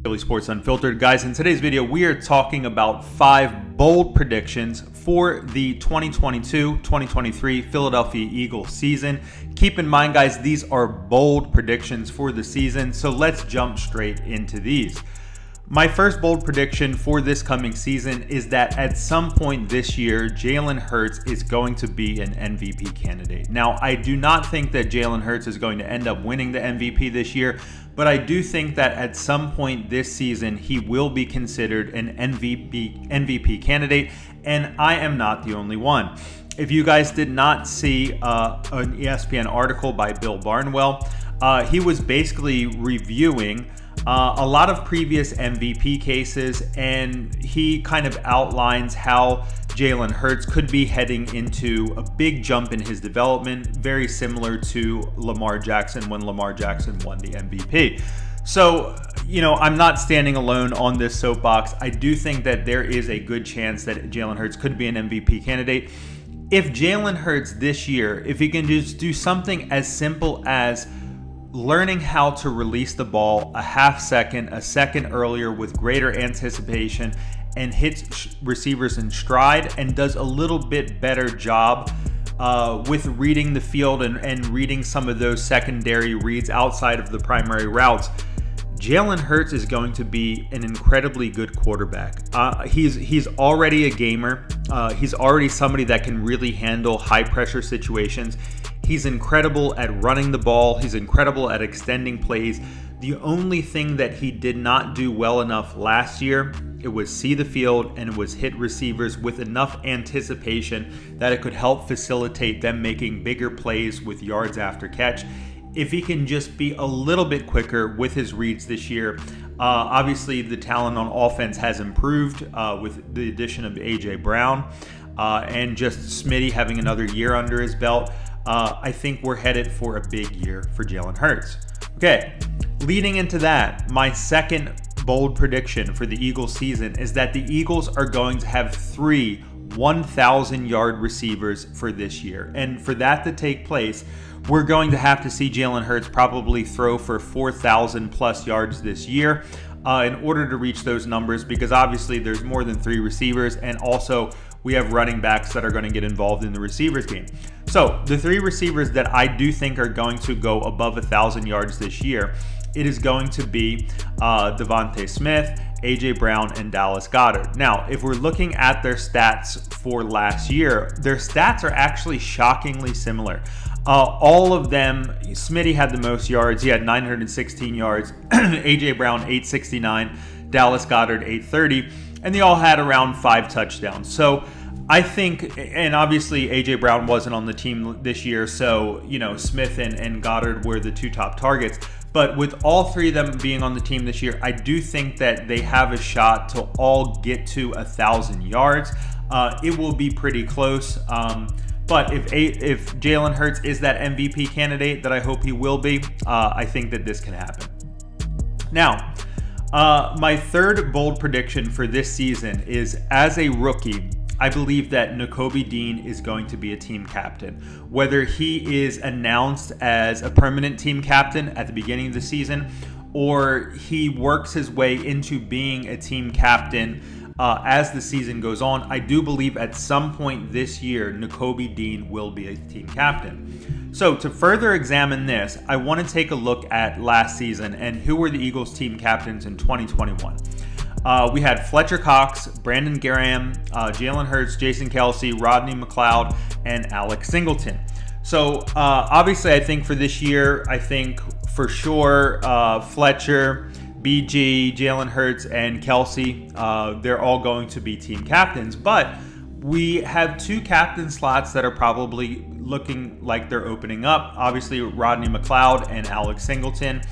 Philly Sports Unfiltered. Guys, in today's video, we are talking about 5 bold predictions for the 2022-2023 Philadelphia Eagles season. Keep in mind, guys, these are bold predictions for the season, so let's jump straight into these. My first bold prediction for this coming season is that at some point this year, Jalen Hurts is going to be an MVP candidate. Now, I do not think that Jalen Hurts is going to end up winning the MVP this year, but I do think that at some point this season, he will be considered an MVP candidate, and I am not the only one. If you guys did not see an ESPN article by Bill Barnwell, he was basically reviewing a lot of previous MVP cases, and he kind of outlines how Jalen Hurts could be heading into a big jump in his development, very similar to Lamar Jackson when Lamar Jackson won the MVP. So, I'm not standing alone on this soapbox. I do think that there is a good chance that Jalen Hurts could be an MVP candidate. If Jalen Hurts this year, if he can just do something as simple as learning how to release the ball a half second, a second earlier with greater anticipation, and hits receivers in stride and does a little bit better job with reading the field and reading some of those secondary reads outside of the primary routes, Jalen Hurts is going to be an incredibly good quarterback. He's already a gamer. He's already somebody that can really handle high pressure situations. He's incredible at running the ball. He's incredible at extending plays. The only thing that he did not do well enough last year, it was see the field and it was hit receivers with enough anticipation that it could help facilitate them making bigger plays with yards after catch. If he can just be a little bit quicker with his reads this year, obviously the talent on offense has improved with the addition of A.J. Brown and just Smitty having another year under his belt. I think we're headed for a big year for Jalen Hurts. Okay, leading into that, my second bold prediction for the Eagles season is that the Eagles are going to have 3 1,000-yard receivers for this year. And for that to take place, we're going to have to see Jalen Hurts probably throw for 4,000 plus yards this year in order to reach those numbers, because obviously there's more than 3 receivers, and also we have running backs that are going to get involved in the receivers game. So the 3 receivers that I do think are going to go above 1,000 yards this year, it is going to be Devontae Smith, A.J. Brown, and Dallas Goedert. Now, if we're looking at their stats for last year, their stats are actually shockingly similar. All of them, Smitty had the most yards. He had 916 yards. A.J. Brown, 869. Dallas Goedert, 830. And they all had around 5 touchdowns. So I think, and obviously A.J. Brown wasn't on the team this year, so, Smith and Goddard were the 2 top targets. But with all 3 of them being on the team this year, I do think that they have a shot to all get to 1,000 yards. It will be pretty close. But if Jalen Hurts is that MVP candidate that I hope he will be, I think that this can happen. Now, my third bold prediction for this season is, as a rookie, I believe that Nakobe Dean is going to be a team captain. Whether he is announced as a permanent team captain at the beginning of the season, or he works his way into being a team captain as the season goes on, I do believe at some point this year, Nakobe Dean will be a team captain. So to further examine this, I want to take a look at last season and who were the Eagles team captains in 2021. We had Fletcher Cox, Brandon Graham, Jalen Hurts, Jason Kelce, Rodney McLeod, and Alex Singleton. So obviously I think for this year, I think for sure Fletcher, BG, Jalen Hurts, and Kelce, they're all going to be team captains. But we have 2 captain slots that are probably looking like they're opening up. Obviously, Rodney McLeod and Alex Singleton,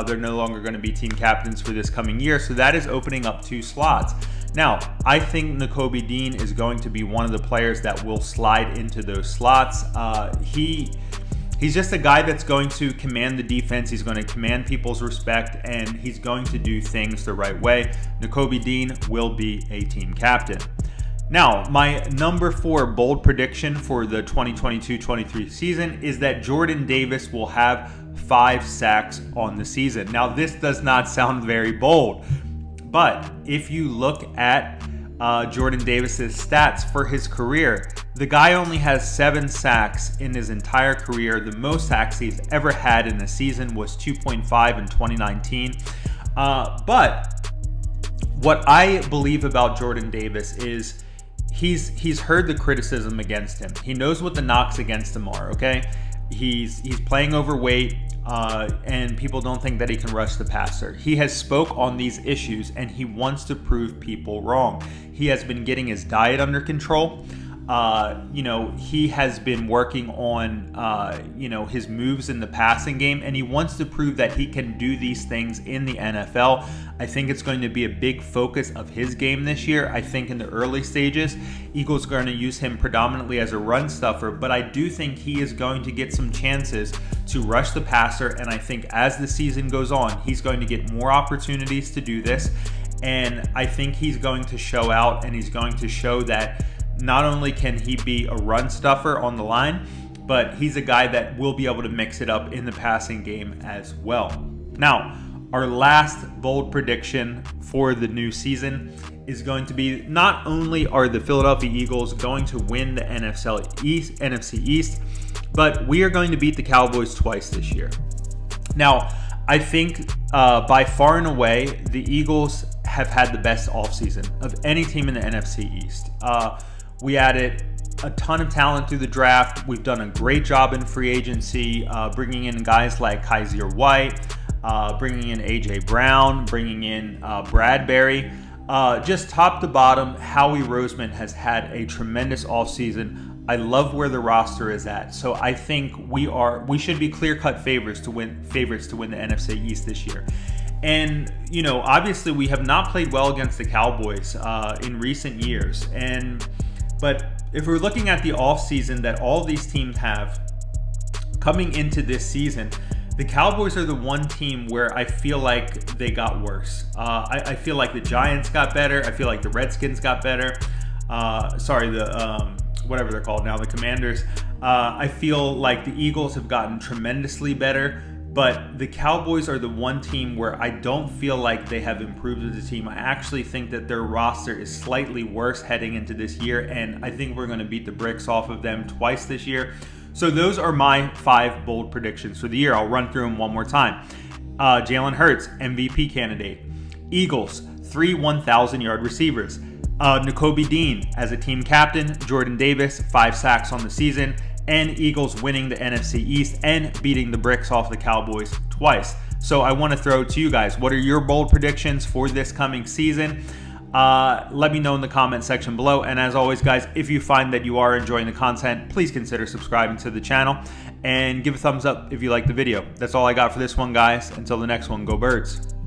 they're no longer going to be team captains for this coming year. So that is opening up 2 slots. Now, I think Nakobe Dean is going to be one of the players that will slide into those slots. He's just a guy that's going to command the defense. He's going to command people's respect, and he's going to do things the right way. Nakobe Dean will be a team captain. Now, my number 4 bold prediction for the 2022-23 season is that Jordan Davis will have 5 sacks on the season. Now, this does not sound very bold, but if you look at Jordan Davis's stats for his career, the guy only has 7 sacks in his entire career. The most sacks he's ever had in a season was 2.5 in 2019. But what I believe about Jordan Davis is he's heard the criticism against him. He knows what the knocks against him are, okay? He's playing overweight, and people don't think that he can rush the passer. He has spoke on these issues, and he wants to prove people wrong. He has been getting his diet under control. He has been working on, his moves in the passing game, and he wants to prove that he can do these things in the NFL. I think it's going to be a big focus of his game this year. I think in the early stages, Eagles are going to use him predominantly as a run stuffer, but I do think he is going to get some chances to rush the passer, and I think as the season goes on, he's going to get more opportunities to do this, and I think he's going to show out, and he's going to show that not only can he be a run stuffer on the line, but he's a guy that will be able to mix it up in the passing game as well. Now, our last bold prediction for the new season is going to be, not only are the Philadelphia Eagles going to win the NFC East, but we are going to beat the Cowboys twice this year. Now, I think by far and away, the Eagles have had the best offseason of any team in the NFC East. We added a ton of talent through the draft. We've done a great job in free agency, bringing in guys like Kaiser White, bringing in A.J. Brown, bringing in Bradbury. Just top to bottom, Howie Roseman has had a tremendous offseason. I love where the roster is at. So I think we should be clear-cut favorites to win the NFC East this year. And, obviously we have not played well against the Cowboys in recent years. But if we're looking at the offseason that all these teams have coming into this season, the Cowboys are the one team where I feel like they got worse. I feel like the Giants got better. I feel like the Redskins got better. Whatever they're called now, the Commanders. I feel like the Eagles have gotten tremendously better. But the Cowboys are the one team where I don't feel like they have improved as a team. I actually think that their roster is slightly worse heading into this year, and I think we're going to beat the bricks off of them twice this year. So those are my 5 bold predictions for the year. I'll run through them one more time. Jalen Hurts, MVP candidate. Eagles, 3 1,000-yard receivers. Nakobe Dean as a team captain. Jordan Davis, 5 sacks on the season. And Eagles winning the NFC East and beating the bricks off the Cowboys twice. So I want to throw it to you guys. What are your bold predictions for this coming season? Let me know in the comment section below. And as always, guys, if you find that you are enjoying the content, please consider subscribing to the channel and give a thumbs up if you like the video. That's all I got for this one, guys. Until the next one, go Birds.